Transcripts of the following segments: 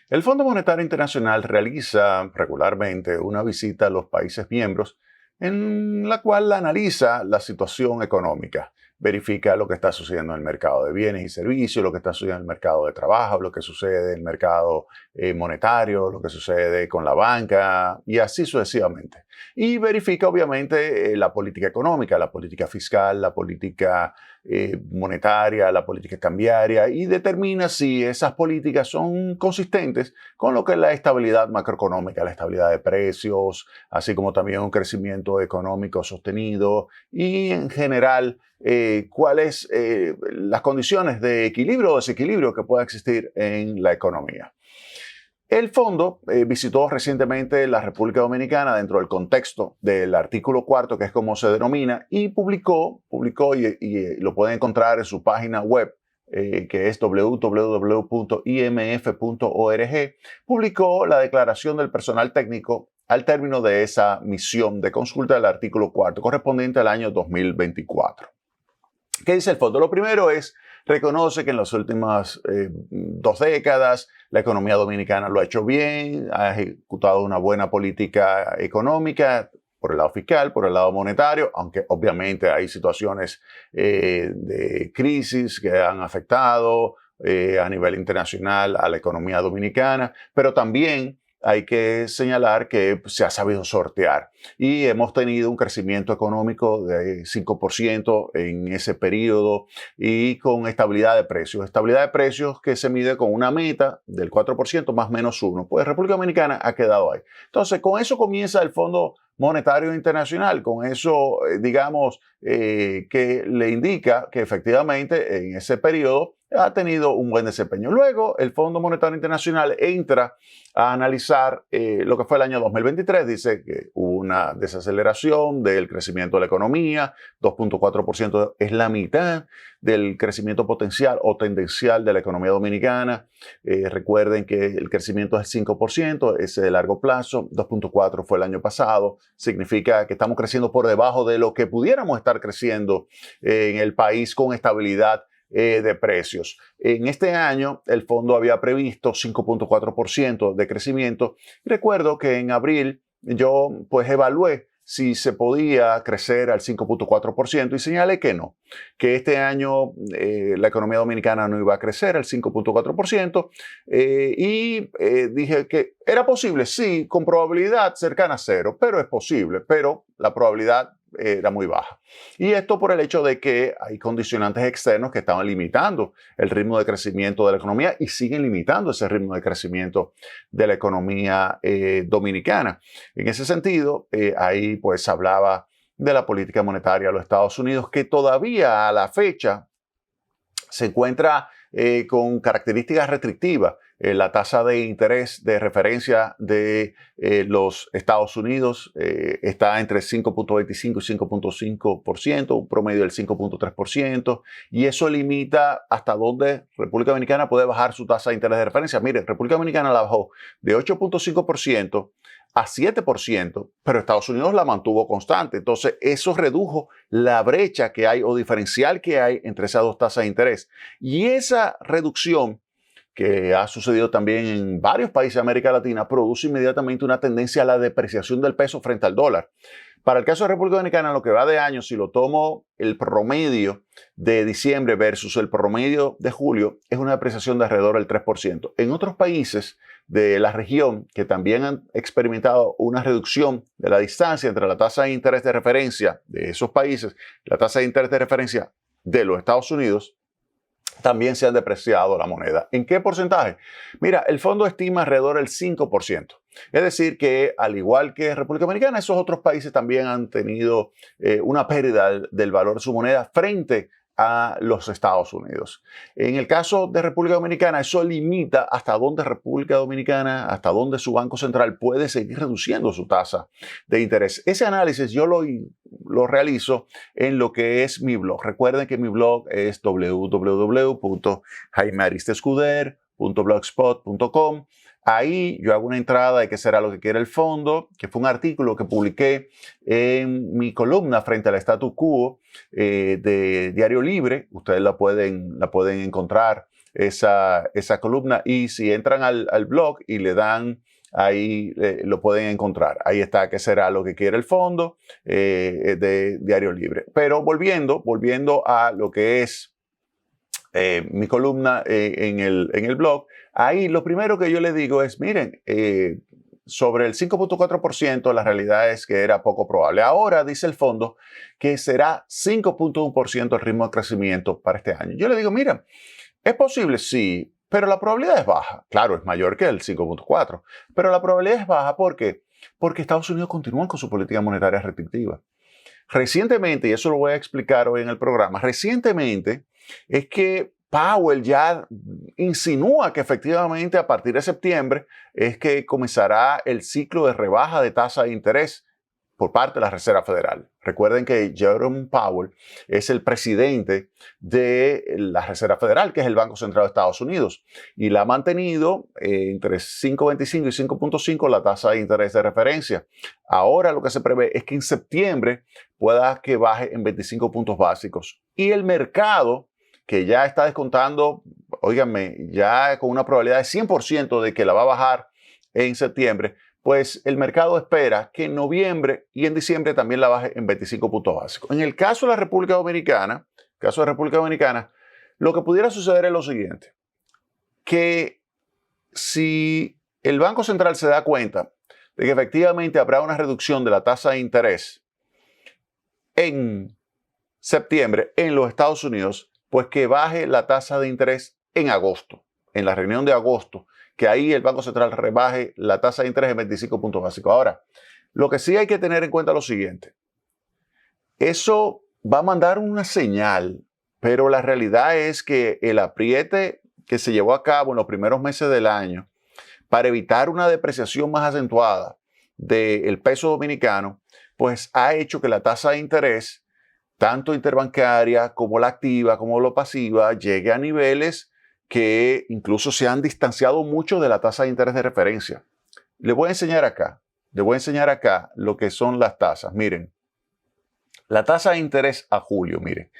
El Fondo Monetario Internacional realiza regularmente una visita a los países miembros en la cual analiza la situación económica, verifica lo que está sucediendo en el mercado de bienes y servicios, lo que está sucediendo en el mercado de trabajo, lo que sucede en el mercado monetario, lo que sucede con la banca y así sucesivamente. Y verifica obviamente la política económica, la política fiscal, la política monetaria, la política cambiaria y determina si esas políticas son consistentes con lo que es la estabilidad macroeconómica, la estabilidad de precios, así como también un crecimiento económico sostenido y en general cuáles las condiciones de equilibrio o desequilibrio que pueda existir en la economía. El fondo visitó recientemente la República Dominicana dentro del contexto del artículo cuarto, que es como se denomina, y publicó y lo pueden encontrar en su página web, que es www.imf.org, publicó la declaración del personal técnico al término de esa misión de consulta del artículo cuarto, correspondiente al año 2024. ¿Qué dice el fondo? Lo primero es, reconoce que en las últimas 2 décadas la economía dominicana lo ha hecho bien, ha ejecutado una buena política económica por el lado fiscal, por el lado monetario, aunque obviamente hay situaciones de crisis que han afectado a nivel internacional a la economía dominicana, pero también hay que señalar que se ha sabido sortear y hemos tenido un crecimiento económico de 5% en ese periodo y con estabilidad de precios. Estabilidad de precios que se mide con una meta del 4% más menos 1. Pues República Dominicana ha quedado ahí. Entonces, con eso comienza el Fondo Monetario Internacional, con eso, digamos, que le indica que efectivamente en ese periodo ha tenido un buen desempeño. Luego, el Fondo Monetario Internacional entra a analizar lo que fue el año 2023. Dice que hubo una desaceleración del crecimiento de la economía, 2.4% es la mitad del crecimiento potencial o tendencial de la economía dominicana. Recuerden que el crecimiento es 5%, ese de largo plazo, 2.4% fue el año pasado. Significa que estamos creciendo por debajo de lo que pudiéramos estar creciendo en el país con estabilidad de precios. En este año el fondo había previsto 5.4% de crecimiento. Recuerdo que en abril yo pues evalué si se podía crecer al 5.4% y señalé que no, que este año la economía dominicana no iba a crecer al 5.4% dije que era posible, sí, con probabilidad cercana a cero, pero es posible, pero la probabilidad era muy baja. Y esto por el hecho de que hay condicionantes externos que estaban limitando el ritmo de crecimiento de la economía y siguen limitando ese ritmo de crecimiento de la economía dominicana. En ese sentido, ahí pues hablaba de la política monetaria de los Estados Unidos, que todavía a la fecha se encuentra con características restrictivas. La tasa de interés de referencia de los Estados Unidos está entre 5.25 y 5.5%, un promedio del 5.3%, y eso limita hasta dónde República Dominicana puede bajar su tasa de interés de referencia. Mire, República Dominicana la bajó de 8.5% a 7%, pero Estados Unidos la mantuvo constante. Entonces, eso redujo la brecha que hay o diferencial que hay entre esas dos tasas de interés. Y esa reducción, que ha sucedido también en varios países de América Latina, produce inmediatamente una tendencia a la depreciación del peso frente al dólar. Para el caso de República Dominicana, lo que va de año, si lo tomo el promedio de diciembre versus el promedio de julio, es una depreciación de alrededor del 3%. En otros países de la región que también han experimentado una reducción de la distancia entre la tasa de interés de referencia de esos países, la tasa de interés de referencia de los Estados Unidos, también se han depreciado la moneda. ¿En qué porcentaje? Mira, el fondo estima alrededor del 5%. Es decir, que al igual que República Dominicana, esos otros países también han tenido una pérdida del valor de su moneda frente a los Estados Unidos. En el caso de República Dominicana, eso limita hasta dónde República Dominicana, hasta dónde su Banco Central puede seguir reduciendo su tasa de interés. Ese análisis yo lo realizo en lo que es mi blog. Recuerden que mi blog es www.jaimearistescuder.blogspot.com. Ahí yo hago una entrada de qué será lo que quiere el fondo, que fue un artículo que publiqué en mi columna frente al status quo de Diario Libre. Ustedes la pueden encontrar esa columna. Y si entran al blog y le dan ahí, lo pueden encontrar. Ahí está, que será lo que quiere el fondo de Diario Libre. Pero volviendo a lo que es mi columna en el blog, ahí lo primero que yo le digo es, miren, sobre el 5.4%, la realidad es que era poco probable. Ahora dice el fondo que será 5.1% el ritmo de crecimiento para este año. Yo le digo, mira, ¿es posible? Sí, pero la probabilidad es baja. Claro, es mayor que el 5.4%, pero la probabilidad es baja. ¿Por qué? Porque Estados Unidos continúa con su política monetaria restrictiva. Recientemente, y eso lo voy a explicar hoy en el programa, recientemente es que Powell ya insinúa que efectivamente a partir de septiembre es que comenzará el ciclo de rebaja de tasa de interés por parte de la Reserva Federal. Recuerden que Jerome Powell es el presidente de la Reserva Federal, que es el Banco Central de Estados Unidos, y la ha mantenido entre 5.25 y 5.5 la tasa de interés de referencia. Ahora lo que se prevé es que en septiembre pueda que baje en 25 puntos básicos. Y el mercado, que ya está descontando, óiganme, ya con una probabilidad de 100% de que la va a bajar en septiembre, pues el mercado espera que en noviembre y en diciembre también la baje en 25 puntos básicos. En el caso de la República Dominicana, lo que pudiera suceder es lo siguiente, que si el Banco Central se da cuenta de que efectivamente habrá una reducción de la tasa de interés en septiembre en los Estados Unidos, pues que baje la tasa de interés en agosto, en la reunión de agosto, que ahí el Banco Central rebaje la tasa de interés en 25 puntos básicos. Ahora, lo que sí hay que tener en cuenta es lo siguiente. Eso va a mandar una señal, pero la realidad es que el apriete que se llevó a cabo en los primeros meses del año para evitar una depreciación más acentuada del peso dominicano, pues ha hecho que la tasa de interés, tanto interbancaria como la activa, como la pasiva, llegue a niveles que incluso se han distanciado mucho de la tasa de interés de referencia. Les voy a enseñar acá lo que son las tasas. Miren, la tasa de interés a julio, miren.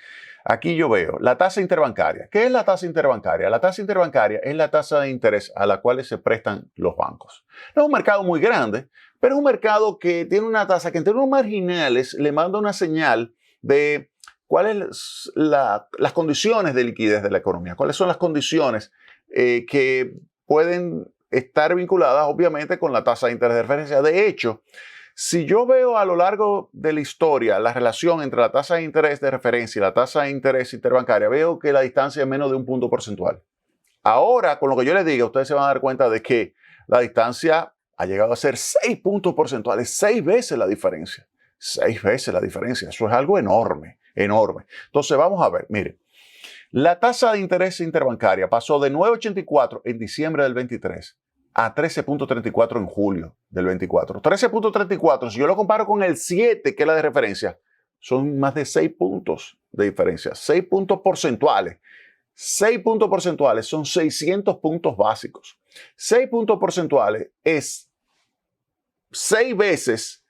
Aquí yo veo la tasa interbancaria. ¿Qué es la tasa interbancaria? La tasa interbancaria es la tasa de interés a la cual se prestan los bancos. No es un mercado muy grande, pero es un mercado que tiene una tasa que en términos marginales le manda una señal de cuáles son las condiciones de liquidez de la economía, cuáles son las condiciones que pueden estar vinculadas obviamente con la tasa de interés de referencia. De hecho, si yo veo a lo largo de la historia la relación entre la tasa de interés de referencia y la tasa de interés interbancaria, veo que la distancia es menos de 1 punto porcentual. Ahora, con lo que yo les diga, ustedes se van a dar cuenta de que la distancia ha llegado a ser 6 puntos porcentuales, 6 veces la diferencia. 6 veces la diferencia. Eso es algo enorme, enorme. Entonces, vamos a ver, miren. La tasa de interés interbancaria pasó de 9.84 en diciembre del 23 a 13.34 en julio del 24. 13.34, si yo lo comparo con el 7, que es la de referencia, son más de 6 puntos de diferencia. 6 puntos porcentuales. 6 puntos porcentuales son 600 puntos básicos. 6 puntos porcentuales es 6 veces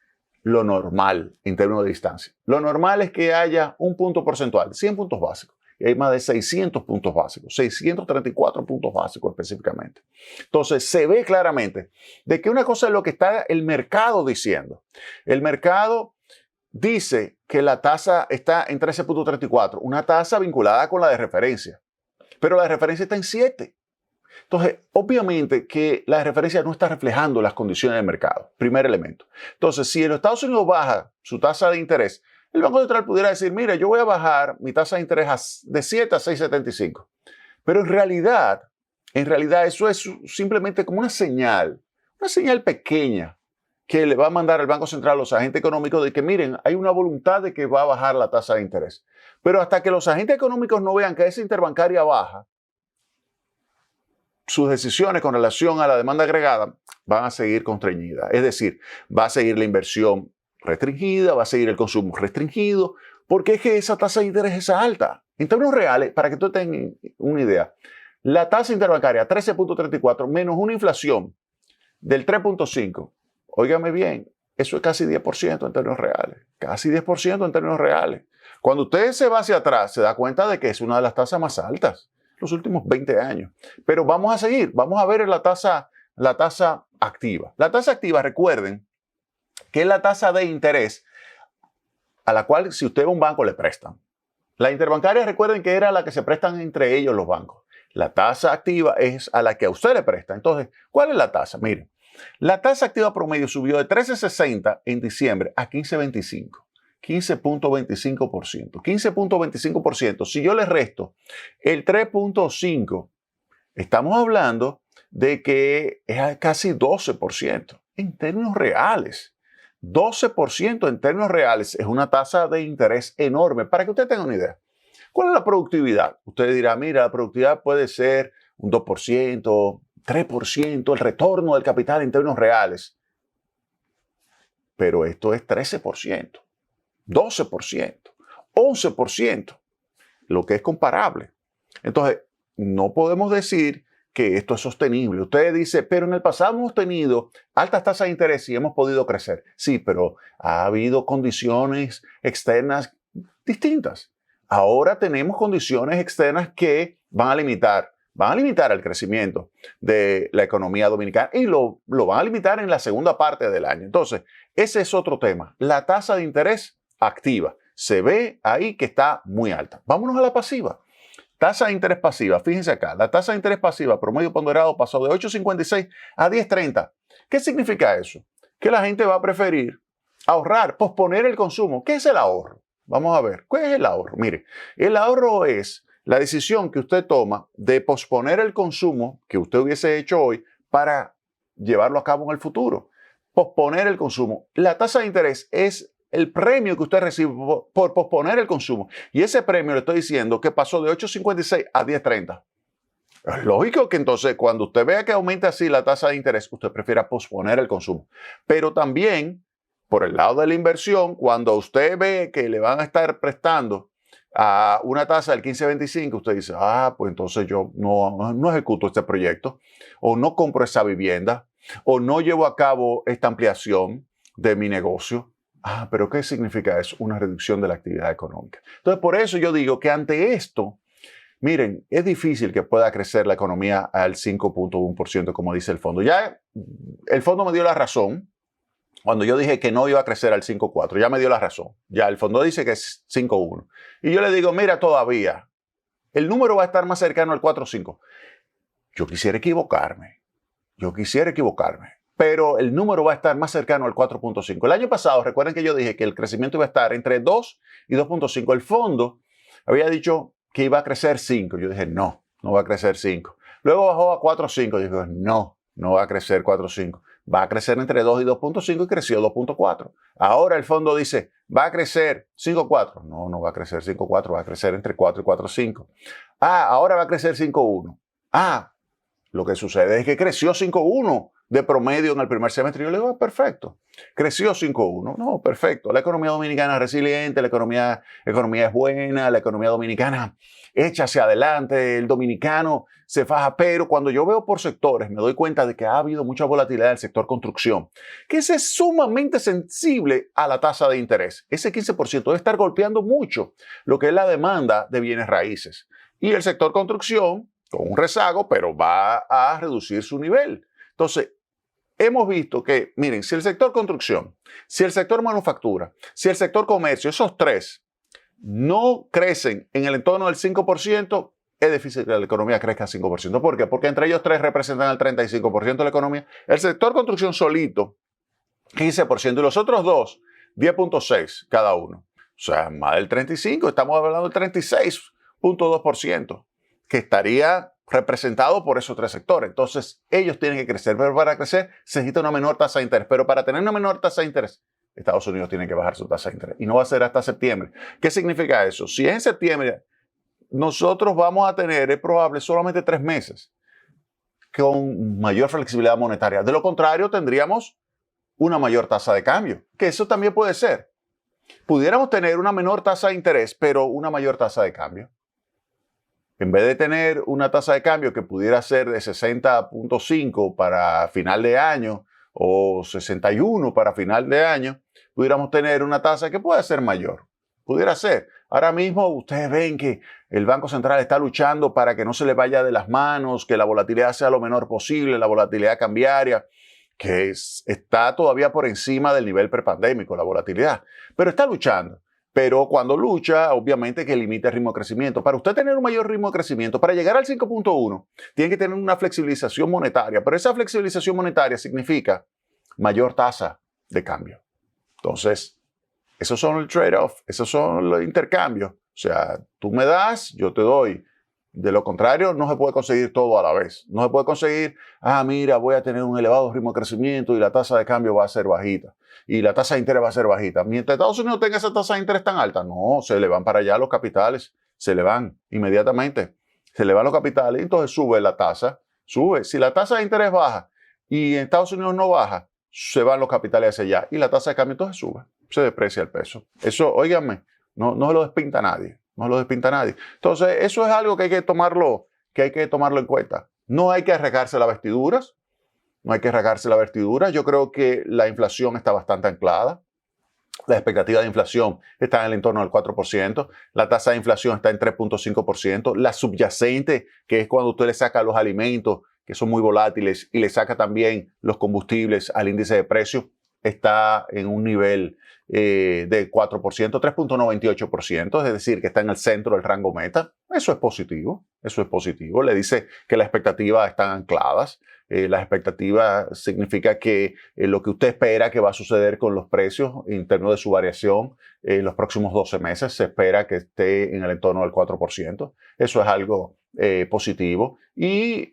lo normal en términos de distancia. Lo normal es que haya un punto porcentual, 100 puntos básicos. Y hay más de 600 puntos básicos, 634 puntos básicos específicamente. Entonces, se ve claramente de que una cosa es lo que está el mercado diciendo. El mercado dice que la tasa está en 13.34, una tasa vinculada con la de referencia, pero la de referencia está en 7. Entonces, obviamente que la de referencia no está reflejando las condiciones del mercado, primer elemento. Entonces, si en los Estados Unidos baja su tasa de interés, el Banco Central pudiera decir, mira, yo voy a bajar mi tasa de interés de 7 a 6.75. Pero en realidad eso es simplemente como una señal pequeña que le va a mandar al Banco Central a los agentes económicos de que, miren, hay una voluntad de que va a bajar la tasa de interés. Pero hasta que los agentes económicos no vean que esa interbancaria baja, sus decisiones con relación a la demanda agregada van a seguir constreñidas. Es decir, va a seguir la inversión restringida, va a seguir el consumo restringido, porque es que esa tasa de interés es alta. En términos reales, para que tú tengas una idea, la tasa interbancaria 13.34 menos una inflación del 3.5, óigame bien, eso es casi 10% en términos reales. Casi 10% en términos reales. Cuando usted se va hacia atrás, se da cuenta de que es una de las tasas más altas. los últimos 20 años. Pero vamos a seguir, vamos a ver la tasa activa. La tasa activa, recuerden, que es la tasa de interés a la cual si usted va a un banco le prestan. La interbancaria, recuerden que era la que se prestan entre ellos los bancos. La tasa activa es a la que a usted le presta. Entonces, ¿cuál es la tasa? Miren, la tasa activa promedio subió de 13.60 en diciembre a 15.25. 15.25%. 15.25%. Si yo le resto el 3.5, estamos hablando de que es casi 12% en términos reales. 12% en términos reales es una tasa de interés enorme. Para que usted tenga una idea, ¿cuál es la productividad? Usted dirá, mira, la productividad puede ser un 2%, 3%, el retorno del capital en términos reales. Pero esto es 13%, 12%, 11%, lo que es comparable. Entonces, no podemos decir que esto es sostenible. Usted dice, pero en el pasado hemos tenido altas tasas de interés y hemos podido crecer. Sí, pero ha habido condiciones externas distintas. Ahora tenemos condiciones externas que van a limitar el crecimiento de la economía dominicana y lo van a limitar en la segunda parte del año. Entonces, ese es otro tema. La tasa de interés activa. Se ve ahí que está muy alta. Vámonos a la pasiva. Tasa de interés pasiva, fíjense acá, la tasa de interés pasiva promedio ponderado pasó de 8.56 a 10.30. ¿Qué significa eso? Que la gente va a preferir ahorrar, posponer el consumo. ¿Qué es el ahorro? Vamos a ver, ¿qué es el ahorro? Mire, el ahorro es la decisión que usted toma de posponer el consumo que usted hubiese hecho hoy para llevarlo a cabo en el futuro. Posponer el consumo. La tasa de interés es el premio que usted recibe por posponer el consumo. Y ese premio le estoy diciendo que pasó de 8.56 a 10.30. Es lógico que entonces cuando usted vea que aumenta así la tasa de interés, usted prefiera posponer el consumo. Pero también, por el lado de la inversión, cuando usted ve que le van a estar prestando a una tasa del 15.25, usted dice, pues entonces yo no ejecuto este proyecto, o no compro esa vivienda, o no llevo a cabo esta ampliación de mi negocio. Pero ¿qué significa eso? Una reducción de la actividad económica. Entonces, por eso yo digo que ante esto, miren, es difícil que pueda crecer la economía al 5.1%, como dice el fondo. Ya el fondo me dio la razón cuando yo dije que no iba a crecer al 5.4. Ya me dio la razón. Ya el fondo dice que es 5.1. Y yo le digo, mira, todavía, el número va a estar más cercano al 4.5. Yo quisiera equivocarme. Pero el número va a estar más cercano al 4.5. El año pasado, recuerden que yo dije que el crecimiento iba a estar entre 2 y 2.5. El fondo había dicho que iba a crecer 5. Yo dije, no va a crecer 5. Luego bajó a 4.5. Dije, no va a crecer 4.5. Va a crecer entre 2 y 2.5 y creció 2.4. Ahora el fondo dice, va a crecer 5.4. No va a crecer 5.4, va a crecer entre 4 y 4.5. Ahora va a crecer 5.1. Lo que sucede es que creció 5.1 de promedio en el primer semestre. Yo le digo, perfecto. Creció 5.1. No, perfecto. La economía dominicana es resiliente, la economía es buena, la economía dominicana echa hacia adelante, el dominicano se faja. Pero cuando yo veo por sectores, me doy cuenta de que ha habido mucha volatilidad en el sector construcción, que ese es sumamente sensible a la tasa de interés. Ese 15% debe estar golpeando mucho lo que es la demanda de bienes raíces. Y el sector construcción, con un rezago, pero va a reducir su nivel. Entonces, hemos visto que, miren, si el sector construcción, si el sector manufactura, si el sector comercio, esos tres no crecen en el entorno del 5%, es difícil que la economía crezca al 5%. ¿Por qué? Porque entre ellos tres representan el 35% de la economía. El sector construcción solito, 15%, y los otros dos, 10.6% cada uno. O sea, más del 35%, estamos hablando del 36.2%, que estaría representado por esos tres sectores. Entonces, ellos tienen que crecer, pero para crecer se necesita una menor tasa de interés. Pero para tener una menor tasa de interés, Estados Unidos tiene que bajar su tasa de interés. Y no va a ser hasta septiembre. ¿Qué significa eso? Si en septiembre nosotros vamos a tener, es probable, solamente 3 meses con mayor flexibilidad monetaria. De lo contrario, tendríamos una mayor tasa de cambio, que eso también puede ser. Pudiéramos tener una menor tasa de interés, pero una mayor tasa de cambio. En vez de tener una tasa de cambio que pudiera ser de 60.5 para final de año o 61 para final de año, pudiéramos tener una tasa que pueda ser mayor. Pudiera ser. Ahora mismo ustedes ven que el Banco Central está luchando para que no se le vaya de las manos, que la volatilidad sea lo menor posible, la volatilidad cambiaria, que está todavía por encima del nivel prepandémico, la volatilidad, pero está luchando. Pero cuando lucha, obviamente que limita el ritmo de crecimiento. Para usted tener un mayor ritmo de crecimiento, para llegar al 5.1, tiene que tener una flexibilización monetaria, pero esa flexibilización monetaria significa mayor tasa de cambio. Entonces, esos son el trade-off, esos son los intercambios. O sea, tú me das, yo te doy. De lo contrario, no se puede conseguir todo a la vez. No se puede conseguir, mira, voy a tener un elevado ritmo de crecimiento y la tasa de cambio va a ser bajita. Y la tasa de interés va a ser bajita. Mientras Estados Unidos tenga esa tasa de interés tan alta, no, se le van para allá los capitales. Se le van inmediatamente. Se le van los capitales y entonces sube la tasa. Sube. Si la tasa de interés baja y en Estados Unidos no baja, se van los capitales hacia allá y la tasa de cambio entonces sube. Se deprecia el peso. Eso, óiganme, no se lo despinta nadie. No lo despinta nadie. Entonces, eso es algo que hay que tomarlo en cuenta. No hay que arreglarse las vestiduras. No hay que rasgarse la vestidura. Yo creo que la inflación está bastante anclada. La expectativa de inflación está en el entorno del 4%. La tasa de inflación está en 3.5%. La subyacente, que es cuando usted le saca los alimentos, que son muy volátiles, y le saca también los combustibles al índice de precios, está en un nivel de 4%, 3.98%, es decir, que está en el centro del rango meta. Eso es positivo, eso es positivo. Le dice que las expectativas están ancladas. Las expectativas significa que lo que usted espera que va a suceder con los precios en términos de su variación en los próximos 12 meses, se espera que esté en el entorno del 4%. Eso es algo positivo y,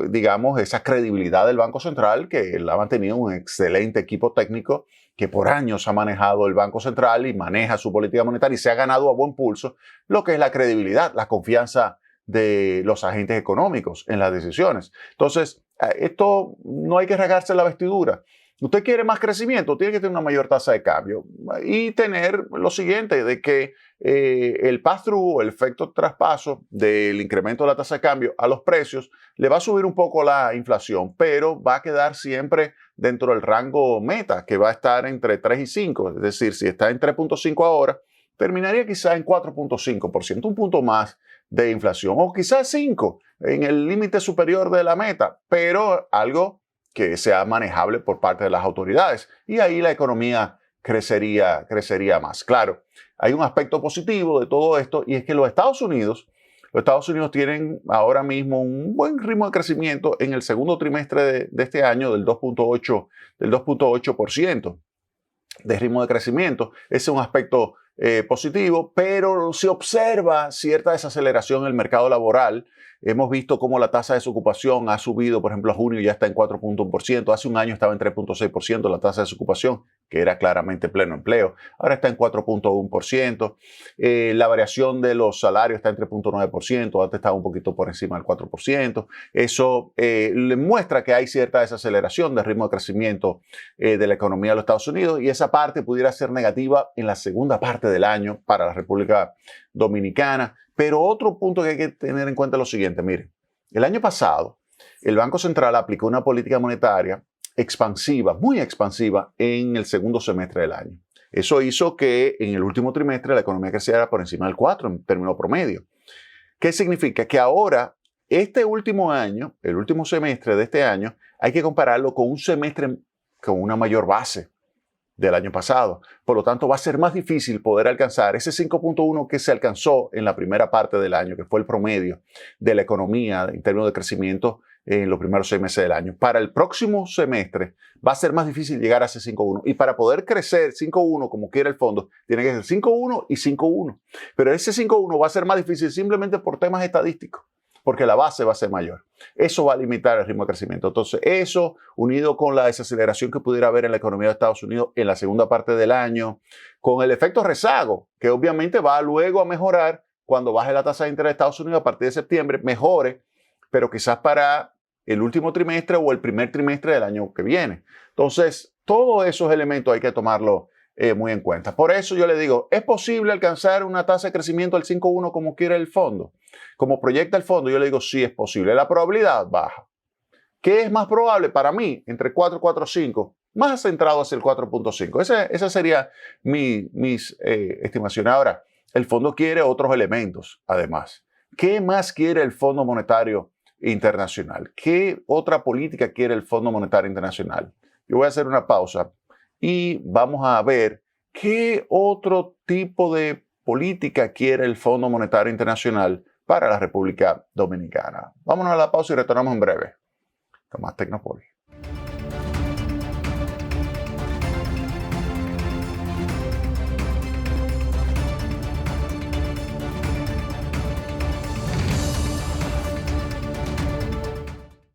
digamos, esa credibilidad del Banco Central, que él ha mantenido un excelente equipo técnico que por años ha manejado el Banco Central y maneja su política monetaria y se ha ganado a buen pulso lo que es la credibilidad, la confianza de los agentes económicos en las decisiones. Entonces, esto no hay que rasgarse la vestidura. Usted quiere más crecimiento, tiene que tener una mayor tasa de cambio y tener lo siguiente, de que el pass-through, el efecto traspaso del incremento de la tasa de cambio a los precios le va a subir un poco la inflación, pero va a quedar siempre dentro del rango meta, que va a estar entre 3 y 5. Es decir, si está en 3.5 ahora, terminaría quizá en 4.5%, un punto más de inflación, o quizás 5 en el límite superior de la meta, pero algo que sea manejable por parte de las autoridades. Y ahí la economía crecería más. Claro, hay un aspecto positivo de todo esto y es que los Estados Unidos tienen ahora mismo un buen ritmo de crecimiento en el segundo trimestre de este año del 2.8% de ritmo de crecimiento. Ese es un aspecto positivo, pero se observa cierta desaceleración en el mercado laboral. Hemos visto cómo la tasa de desocupación ha subido, por ejemplo, a junio ya está en 4.1%, hace un año estaba en 3.6% la tasa de desocupación, que era claramente pleno empleo, ahora está en 4.1%, la variación de los salarios está en 3.9%, antes estaba un poquito por encima del 4%, eso le muestra que hay cierta desaceleración del ritmo de crecimiento de la economía de los Estados Unidos y esa parte pudiera ser negativa en la segunda parte del año para la República Dominicana. Pero otro punto que hay que tener en cuenta es lo siguiente, miren, el año pasado el Banco Central aplicó una política monetaria expansiva, muy expansiva en el segundo semestre del año. Eso hizo que en el último trimestre la economía creciera por encima del 4 en términos promedio. ¿Qué significa? Que ahora, este último año, el último semestre de este año, hay que compararlo con un semestre con una mayor base del año pasado. Por lo tanto, va a ser más difícil poder alcanzar ese 5.1 que se alcanzó en la primera parte del año, que fue el promedio de la economía en términos de crecimiento en los primeros 6 meses del año. Para el próximo semestre va a ser más difícil llegar a ese 5.1. Y para poder crecer 5.1 como quiere el fondo, tiene que ser 5.1 y 5.1. Pero ese 5.1 va a ser más difícil simplemente por temas estadísticos, porque la base va a ser mayor. Eso va a limitar el ritmo de crecimiento. Entonces, eso, unido con la desaceleración que pudiera haber en la economía de Estados Unidos en la segunda parte del año, con el efecto rezago, que obviamente va luego a mejorar cuando baje la tasa de interés de Estados Unidos a partir de septiembre, mejore, pero quizás para el último trimestre o el primer trimestre del año que viene. Entonces, todos esos elementos hay que tomarlo muy en cuenta. Por eso yo le digo, ¿es posible alcanzar una tasa de crecimiento del 5.1 como quiere el fondo? Como proyecta el fondo, yo le digo, sí es posible. La probabilidad baja. ¿Qué es más probable para mí? Entre 4 y 4.5, más centrado hacia el 4.5. Esa sería mis estimaciones. Ahora, el fondo quiere otros elementos, además. ¿Qué más quiere el Fondo Monetario Internacional? ¿Qué otra política quiere el Fondo Monetario Internacional? Yo voy a hacer una pausa y vamos a ver qué otro tipo de política quiere el Fondo Monetario Internacional para la República Dominicana. Vámonos a la pausa y retornamos en breve. Tomás Tecnopol.